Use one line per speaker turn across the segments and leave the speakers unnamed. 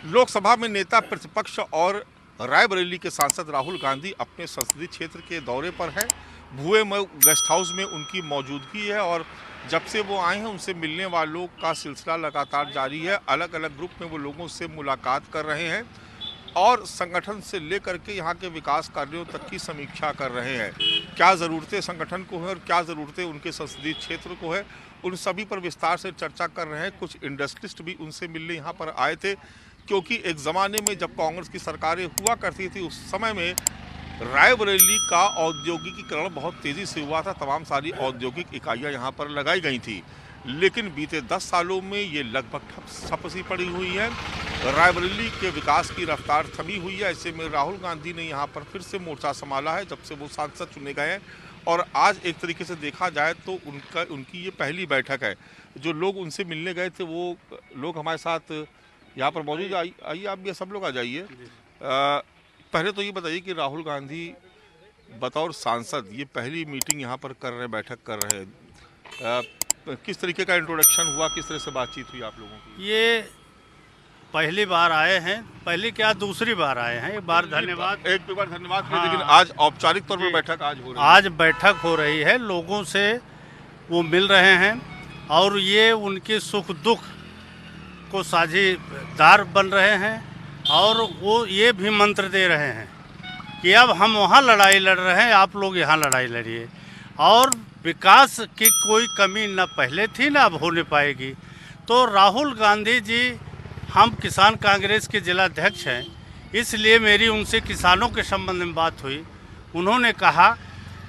लोकसभा में नेता प्रतिपक्ष और रायबरेली के सांसद राहुल गांधी अपने संसदीय क्षेत्र के दौरे पर हैं। भुए में गेस्ट हाउस में उनकी मौजूदगी है और जब से वो आए हैं उनसे मिलने वालों का सिलसिला लगातार जारी है। अलग अलग ग्रुप में वो लोगों से मुलाकात कर रहे हैं और संगठन से लेकर के यहाँ के विकास कार्यों तक की समीक्षा कर रहे हैं। क्या ज़रूरतें संगठन को है और क्या ज़रूरतें उनके संसदीय क्षेत्र को है, उन सभी पर विस्तार से चर्चा कर रहे हैं। कुछ इंडस्ट्रिस्ट भी उनसे मिलने यहाँ पर आए थे, क्योंकि एक ज़माने में जब कांग्रेस की सरकारें हुआ करती थी उस समय में रायबरेली का औद्योगिकीकरण बहुत तेज़ी से हुआ था। तमाम सारी औद्योगिक इकाइयाँ यहाँ पर लगाई गई थी, लेकिन बीते 10 सालों में ये लगभग ठप सी पड़ी हुई है। रायबरेली के विकास की रफ्तार थमी हुई है। ऐसे में राहुल गांधी ने यहाँ पर फिर से मोर्चा संभाला है जब से वो सांसद चुने गए हैं और आज एक तरीके से देखा जाए तो उनकी ये पहली बैठक है। जो लोग उनसे मिलने गए थे वो लोग हमारे साथ यहाँ पर मौजूद। आइए आप भी सब लोग आ जाइए। पहले तो ये बताइए कि राहुल गांधी बतौर सांसद ये पहली मीटिंग यहाँ पर कर रहे हैं, बैठक कर रहे हैं, किस तरीके का इंट्रोडक्शन हुआ, किस तरह से बातचीत हुई आप लोगों की?
ये पहली बार आए हैं, पहली क्या दूसरी बार आए हैं। एक बार धन्यवाद,
एक बार धन्यवाद।
हाँ,
लेकिन आज औपचारिक तौर पर बैठक आज हो रही है।
आज बैठक हो रही है, लोगों से वो मिल रहे हैं और ये उनके सुख दुख को साझेदार बन रहे हैं और वो ये भी मंत्र दे रहे हैं कि अब हम वहाँ लड़ाई लड़ रहे हैं, आप लोग यहाँ लड़ाई लड़िए। और विकास की कोई कमी न पहले थी न अब होने पाएगी। तो राहुल गांधी जी, हम किसान कांग्रेस के जिला अध्यक्ष हैं, इसलिए मेरी उनसे किसानों के संबंध में बात हुई। उन्होंने कहा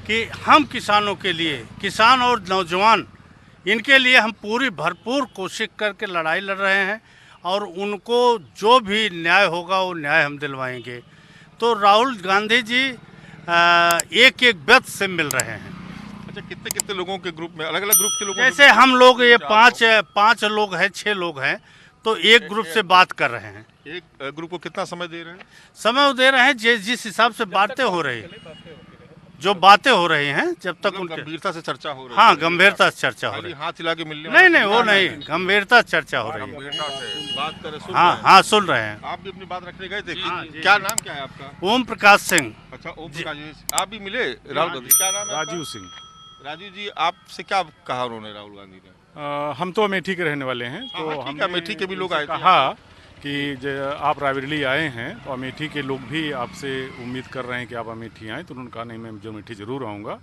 कि हम किसानों के लिए, किसान और नौजवान, इनके लिए हम पूरी भरपूर कोशिश करके लड़ाई लड़ रहे हैं और उनको जो भी न्याय होगा वो न्याय हम दिलवाएंगे। तो राहुल गांधी जी एक एक व्यक्ति से मिल रहे हैं।
अच्छा, कितने कितने लोगों के ग्रुप में, अलग अलग ग्रुप के लोगों?
जैसे हम लोग ये पाँच लोग हैं, 6 लोग हैं, तो एक ग्रुप से बात कर रहे हैं।
एक ग्रुप को कितना समय दे रहे हैं?
समय दे रहे हैं जिस हिसाब से बातें हो रही, जो बातें हो रही हैं, जब तक उनकी
गंभीरता से चर्चा हो रही है।
हाँ, गंभीरता से चर्चा हो रही है।
हाथ हिला के मिलने?
नहीं, वो नहीं, गंभीरता से चर्चा हो रही है।
बात करें,
हाँ, सुन रहे हैं।
आप भी अपनी बात रखने गए थे। क्या नाम क्या है आपका?
ओम प्रकाश सिंह।
अच्छा, ओम प्रकाश जी, आप भी मिले राहुल गांधी? क्या नाम है?
राजीव सिंह।
राजीव जी, आपसे क्या कहा उन्होंने, राहुल गांधी ने?
हम तो अमेठी के रहने वाले हैं, तो हम
अमेठी के भी लोग आए थे।
कहा कि आप रायबरेली आए हैं तो अमेठी के लोग भी आपसे उम्मीद कर रहे हैं कि आप अमेठी आएँ। तो उन्होंने कहा नहीं, मैं जो अमेठी ज़रूर आऊँगा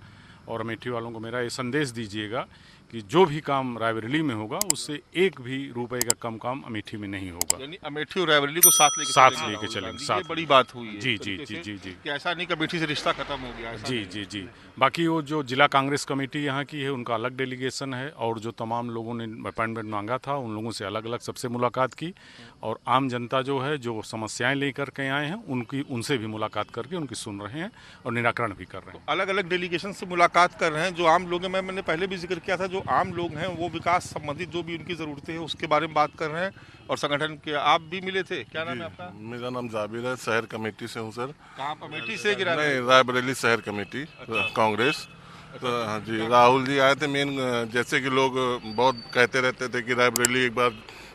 और अमेठी वालों को मेरा ये संदेश दीजिएगा कि जो भी काम रायबरेली में होगा उससे एक भी रुपए का कम काम अमेठी में नहीं होगा।
यानी अमेठी और रायबरेली को साथ लेके चलेंगे। ये बड़ी बात हुई है।
जी जी जी जी जी
कि ऐसा नहीं कि अमेठी से रिश्ता खत्म हो गया।
जी जी जी। बाकी वो जो जिला कांग्रेस कमेटी यहाँ की है उनका अलग डेलीगेशन है और जो तमाम लोगों ने अपॉइंटमेंट मांगा था उन लोगों से अलग अलग सबसे मुलाकात की और आम जनता जो है जो समस्याएं लेकर के आए हैं उनसे भी मुलाकात करके उनकी सुन रहे हैं और निराकरण भी कर रहे हैं।
अलग अलग डेलीगेशन से मुलाकात कर रहे हैं। जो आम लोग हैं, मैंने पहले भी जिक्र किया था, जो आम लोग हैं वो विकास संबंधित जो भी उनकी ज़रूरतें हैं उसके बारे में बात कर रहे हैं और संगठन के आप भी मिले थे। क्या नाम है आपका?
मेरा नाम जाबिर है, शहर कमेटी से हूँ सर।
कहाँ, अमेठी से?
नहीं, रायबरेली शहर कमेटी कांग्रेस। तो हाँ जी, राहुल जी आए थे। मेन जैसे कि लोग बहुत कहते रहते थे कि रायबरेली एक बार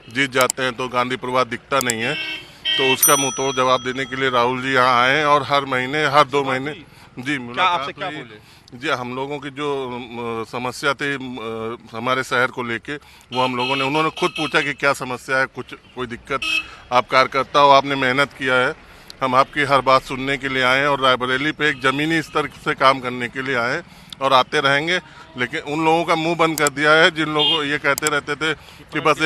जीत जाते हैं तो गांधी प्रवाह दिखता नहीं है, तो उसका मुंह तोड़ जवाब देने के लिए राहुल जी यहाँ आए और हर महीने, हर 2 महीने जी मुलाकात हुई। जी, हम लोगों की जो समस्या थी हमारे शहर को लेके, वो हम लोगों ने, उन्होंने खुद पूछा कि क्या समस्या है, कोई दिक्कत, आप कार्यकर्ता हो, आपने मेहनत किया है, हम आपकी हर बात सुनने के लिए आए हैं और रायबरेली पे एक ज़मीनी स्तर से काम करने के लिए आए और आते रहेंगे। लेकिन उन लोगों का मुंह बंद कर दिया है जिन लोगों ये कहते रहते थे कि बस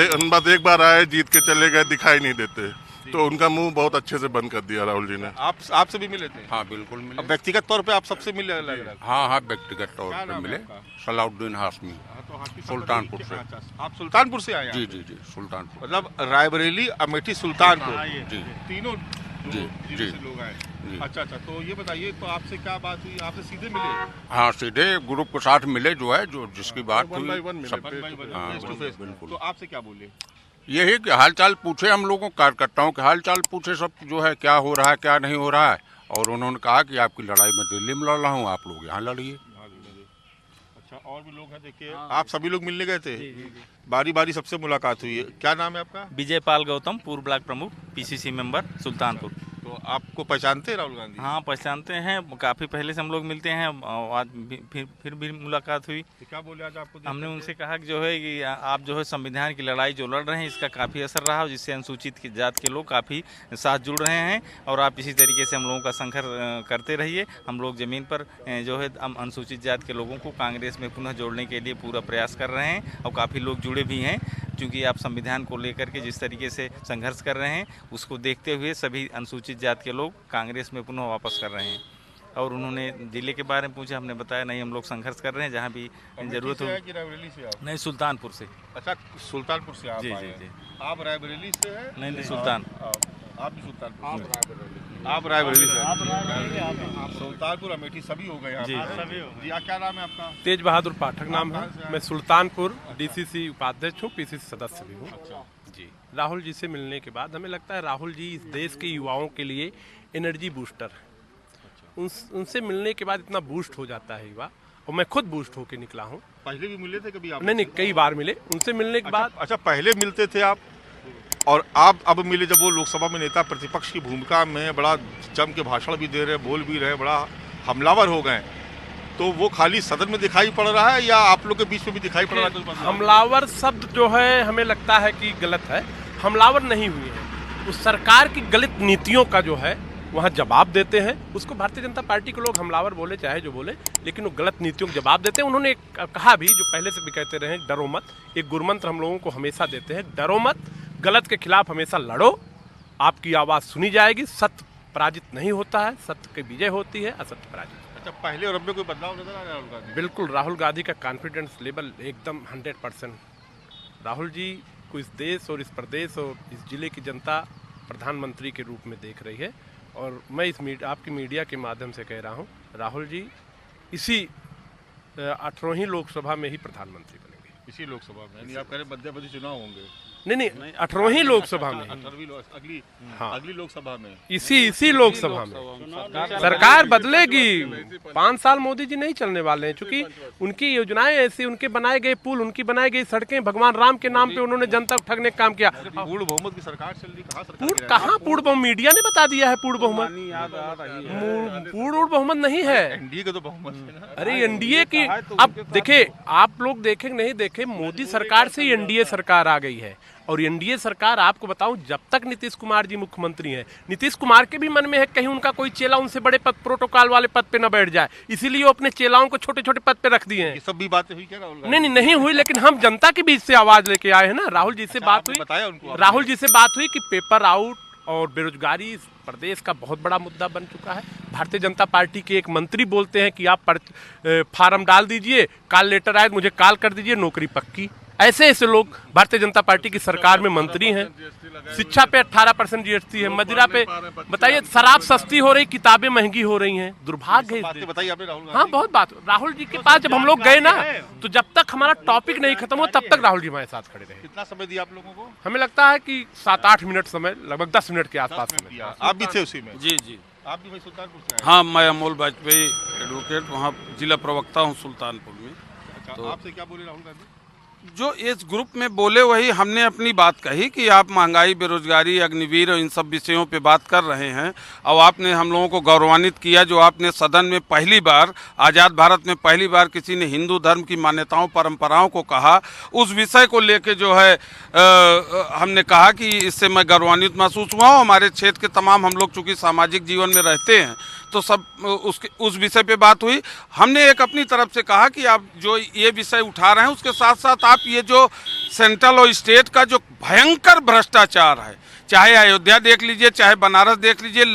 एक बार आए, जीत के चले गए, दिखाई नहीं देते, तो उनका मुंह बहुत अच्छे से बंद कर दिया राहुल जी ने।
आपसे भी मिले थे?
हाँ, बिल्कुल मिले।
व्यक्तिगत तौर पे आप सबसे मिले? लग रहा है।
हाँ, व्यक्तिगत तौर पे मिले। सलाउद्दीन हाशमी, सुल्तानपुर से।
आप सुल्तानपुर से आए?
जी जी जी, सुल्तानपुर।
मतलब रायबरेली, अमेठी, सुल्तानपुर,
जी,
तीनों
जी
लोग आए। अच्छा, तो ये बताइए, तो आपसे क्या बात हुई? आपसे सीधे मिले?
हाँ, सीधे ग्रुप के साथ मिले, जो है जो जिसकी बात हुई।
बिल्कुल। तो आपसे क्या बोले?
यही कि हाल चाल पूछे, हम लोगों कार्यकर्ताओं के हाल चाल पूछे, सब जो है क्या हो रहा है क्या नहीं हो रहा है, और उन्होंने कहा कि आपकी लड़ाई में दिल्ली में लड़ रहा हूँ, आप लोग यहाँ लड़िए।
अच्छा, और भी लोग हैं, देखिए आप सभी लोग मिलने गए थे, बारी बारी सबसे मुलाकात हुई है। क्या नाम है आपका?
विजय पाल गौतम, पूर्व ब्लॉक प्रमुख, पीसीसी मेंबर सुल्तानपुर।
तो आपको पहचानते हैं राहुल गांधी?
हाँ, पहचानते हैं, काफ़ी पहले से हम लोग मिलते हैं, आज फिर भी मुलाकात हुई।
तो क्या बोले आज आपको?
हमने उनसे कहा कि जो है कि आप जो है संविधान की लड़ाई जो लड़ रहे हैं इसका काफ़ी असर रहा, जिससे अनुसूचित जात के लोग काफ़ी साथ जुड़ रहे हैं, और आप इसी तरीके से हम लोगों का संघर्ष करते रहिए। हम लोग ज़मीन पर जो है अनुसूचित जात के लोगों को कांग्रेस में पुनः जोड़ने के लिए पूरा प्रयास कर रहे हैं, और काफ़ी लोग जुड़े भी हैं, क्योंकि आप संविधान को लेकर के जिस तरीके से संघर्ष कर रहे हैं उसको देखते हुए सभी अनुसूचित जात के लोग कांग्रेस में पुनः वापस कर रहे हैं। और उन्होंने जिले के बारे में पूछा, हमने बताया नहीं, हम लोग संघर्ष कर रहे हैं, जहाँ भी जरूरत हो।
रायबरेली से आप?
नहीं, सुल्तानपुर से।
अच्छा, सुल्तानपुर से आप
जी
आए
जी
हैं।
जी।
आप रायबरेली से हैं?
नहीं, सुल्तान।
आप भी सुल्तानपुर? आप रायबरेली से? सुल्तानपुर, अमेठी सभी हो गए यहाँ?
जी,
सभी हो गए। क्या नाम है आपका?
तेज बहादुर पाठक नाम है। मैं सुल्तानपुर डीसीसी उपाध्यक्ष हूँ, पीसीसी सदस्य भी हूँ। जी, राहुल जी से मिलने के बाद हमें लगता है राहुल जी इस देश के युवाओं के लिए एनर्जी बूस्टर है। उनसे मिलने के बाद इतना बूस्ट हो जाता है युवा, और मैं खुद बूस्ट होके निकला हूँ।
पहले भी मिले थे कभी आप?
नहीं, कई बार मिले उनसे मिलने के बाद।
अच्छा, पहले मिलते थे आप, और आप अब मिले जब वो लोकसभा में नेता प्रतिपक्ष की भूमिका में बड़ा जम के भाषण भी दे रहे, बोल भी रहे, बड़ा हमलावर हो गए, तो वो खाली सदन में दिखाई पड़ रहा है या आप लोग के बीच में भी दिखाई पड़ रहा है?
हमलावर शब्द जो है हमें लगता है कि गलत है। हमलावर नहीं हुए हैं, उस सरकार की गलत नीतियों का जो है वहाँ जवाब देते हैं। उसको भारतीय जनता पार्टी के लोग हमलावर बोले चाहे जो बोले, लेकिन वो गलत नीतियों को जवाब देते हैं। उन्होंने कहा भी, जो पहले से भी कहते रहे, डरो मत। एक गुरमंत्र हम लोगों को हमेशा देते हैं, डरो मत, गलत के खिलाफ हमेशा लड़ो, आपकी आवाज़ सुनी जाएगी। सत्य पराजित नहीं होता है, सत्य की विजय होती है, असत्य पराजित।
अच्छा, पहले और अब में कोई बदलाव नजर आ रहा है राहुल गांधी?
बिल्कुल, राहुल गांधी का कॉन्फिडेंस लेवल एकदम 100%। राहुल जी को इस देश और इस प्रदेश और इस जिले की जनता प्रधानमंत्री के रूप में देख रही है, और मैं इस आपकी मीडिया के माध्यम से कह रहा हूं, राहुल जी इसी 18वीं लोकसभा में ही प्रधानमंत्री बनेंगे।
इसी लोकसभा में? यानी आप कह रहे मध्यप्रदेश चुनाव होंगे?
नहीं, 18वीं लोकसभा में,
अगली लोकसभा में,
इसी लोकसभा में सरकार बदलेगी। 5 साल मोदी जी नहीं चलने वाले हैं, क्योंकि उनकी योजनाएं ऐसी, उनके बनाए गए पुल, उनकी बनाई गई सड़कें, भगवान राम के नाम पे उन्होंने जनता को ठगने का काम किया।
पूर्ण बहुमत की सरकार चल रही,
कहाँ पूर्ण बहुमत? मीडिया ने बता दिया है पूर्ण बहुमत। पूर्ण बहुमत नहीं है,
एनडीए का तो बहुमत है ना।
अरे एनडीए की, अब देखे, आप लोग देखे नहीं देखे, मोदी सरकार से एनडीए सरकार आ गई है। और एनडीए सरकार, आपको बताऊं, जब तक नीतीश कुमार जी मुख्यमंत्री हैं, नीतीश कुमार के भी मन में है कहीं उनका कोई चेला उनसे बड़े पद, प्रोटोकॉल वाले पद पे न बैठ जाए, इसीलिए वो अपने चेलाओं को छोटे छोटे पद पे रख दिए हैं।
ये सब भी बातें हुई क्या राहुल?
नहीं हुई, लेकिन हम जनता के बीच से आवाज लेके आए हैं ना। राहुल जी से बात हुई,
बताया उनको?
राहुल जी से बात हुई कि पेपर आउट और बेरोजगारी इस प्रदेश का बहुत बड़ा मुद्दा बन चुका है। भारतीय जनता पार्टी के एक मंत्री बोलते हैं कि आप फार्म डाल दीजिए, कॉल लेटर आए मुझे कॉल कर दीजिए, नौकरी पक्की। ऐसे ऐसे लोग भारतीय जनता पार्टी की सरकार में मंत्री हैं। शिक्षा पे 18% जीएसटी है, मदिरा पे बताइए, शराब सस्ती हो रही, किताबें महंगी हो रही हैं, दुर्भाग्य है।
बताइए आपने राहुल?
हाँ, बहुत बात। राहुल जी के पास जब हम लोग गए ना, तो जब तक हमारा टॉपिक नहीं खत्म हो तब तक राहुल जी हमारे साथ खड़े रहे।
कितना समय दिया आप लोगों को?
हमें लगता है कि 7-8 मिनट समय, लगभग 10 मिनट के आसपास समय।
आप भी थे उसी में?
जी जी,
आप भी भाई सुल्तानपुर से आए?
हाँ, मैं अमोल वाजपेयी एडवोकेट, वहाँ जिला प्रवक्ता हूँ सुल्तानपुर में।
तो आपसे क्या बोले राहुल गांधी?
जो इस ग्रुप में बोले वही हमने अपनी बात कही कि आप महंगाई, बेरोजगारी, अग्निवीर और इन सब विषयों पे बात कर रहे हैं, और आपने हम लोगों को गौरवान्वित किया जो आपने सदन में पहली बार, आज़ाद भारत में पहली बार किसी ने हिंदू धर्म की मान्यताओं, परंपराओं को कहा। उस विषय को लेके जो है हमने कहा कि इससे मैं गौरवान्वित महसूस हुआ हूँ। हमारे क्षेत्र के तमाम, हम लोग चूँकि सामाजिक जीवन में रहते हैं, तो सब उस विषय पे बात हुई। हमने एक अपनी तरफ से कहा कि आप जो ये विषय उठा रहे हैं, उसके साथ साथ आप ये जो सेंट्रल और स्टेट का जो भयंकर भ्रष्टाचार है, चाहे अयोध्या देख लीजिए, चाहे बनारस देख लीजिए,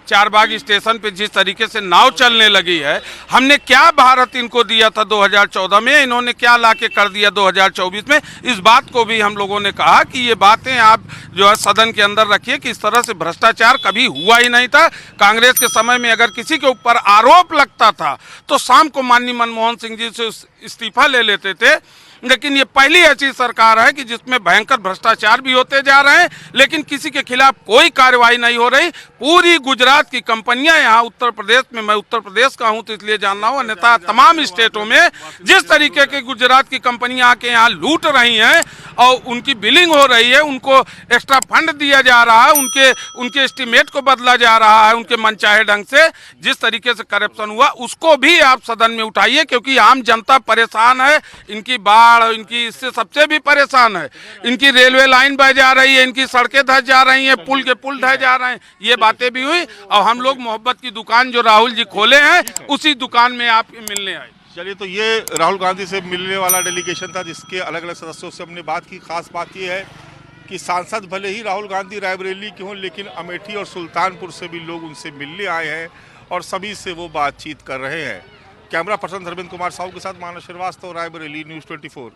चारबाग स्टेशन पे जिस तरीके से नाव चलने लगी है, हमने क्या भारत इनको दिया था 2014 में, इन्होंने क्या लाके कर दिया 2024 में, इस बात को भी हम लोगों ने कहा कि ये बातें आप जो है सदन के अंदर रखिए कि इस तरह से भ्रष्टाचार कभी हुआ ही नहीं था। कांग्रेस के समय में अगर किसी के ऊपर आरोप लगता था तो शाम को माननीय मनमोहन सिंह जी से इस्तीफा ले लेते थे, लेकिन ये पहली ऐसी सरकार है कि जिसमें भयंकर भ्रष्टाचार भी होते जा रहे हैं, लेकिन किसी के खिलाफ कोई कार्रवाई नहीं हो रही। पूरी गुजरात की कंपनियां यहाँ उत्तर प्रदेश में, मैं उत्तर प्रदेश का हूँ तो इसलिए जान रहा हूँ, अन्यथा तमाम स्टेटों में जिस तरीके की गुजरात की कंपनियां आके यहाँ लूट रही हैं और उनकी बिलिंग हो रही है, उनको एक्स्ट्रा फंड दिया जा रहा है, उनके एस्टीमेट को बदला जा रहा है उनके मनचाहे ढंग से, जिस तरीके से करप्शन हुआ उसको भी आप सदन में उठाइए, क्योंकि आम जनता परेशान है। इनकी बाढ़, इनकी इससे सबसे भी परेशान है। इनकी रेलवे लाइन बह जा रही है, इनकी सड़कें धस जा रही हैं, पुल के पुल ढह जा रहे हैं, ये बातें भी हुई। और हम लोग मोहब्बत की दुकान जो राहुल जी खोले हैं उसी दुकान में आपके मिलने आए।
चलिए, तो ये राहुल गांधी से मिलने वाला डेलीगेशन था जिसके अलग अलग सदस्यों से हमने बात की। खास बात यह है कि सांसद भले ही राहुल गांधी रायबरेली के हों, लेकिन अमेठी और सुल्तानपुर से भी लोग उनसे मिलने आए हैं और सभी से वो बातचीत कर रहे हैं। कैमरा पर्सन धर्मेंद्र कुमार साहू के साथ मानव श्रीवास्तव, रायबरेली, न्यूज़ 24।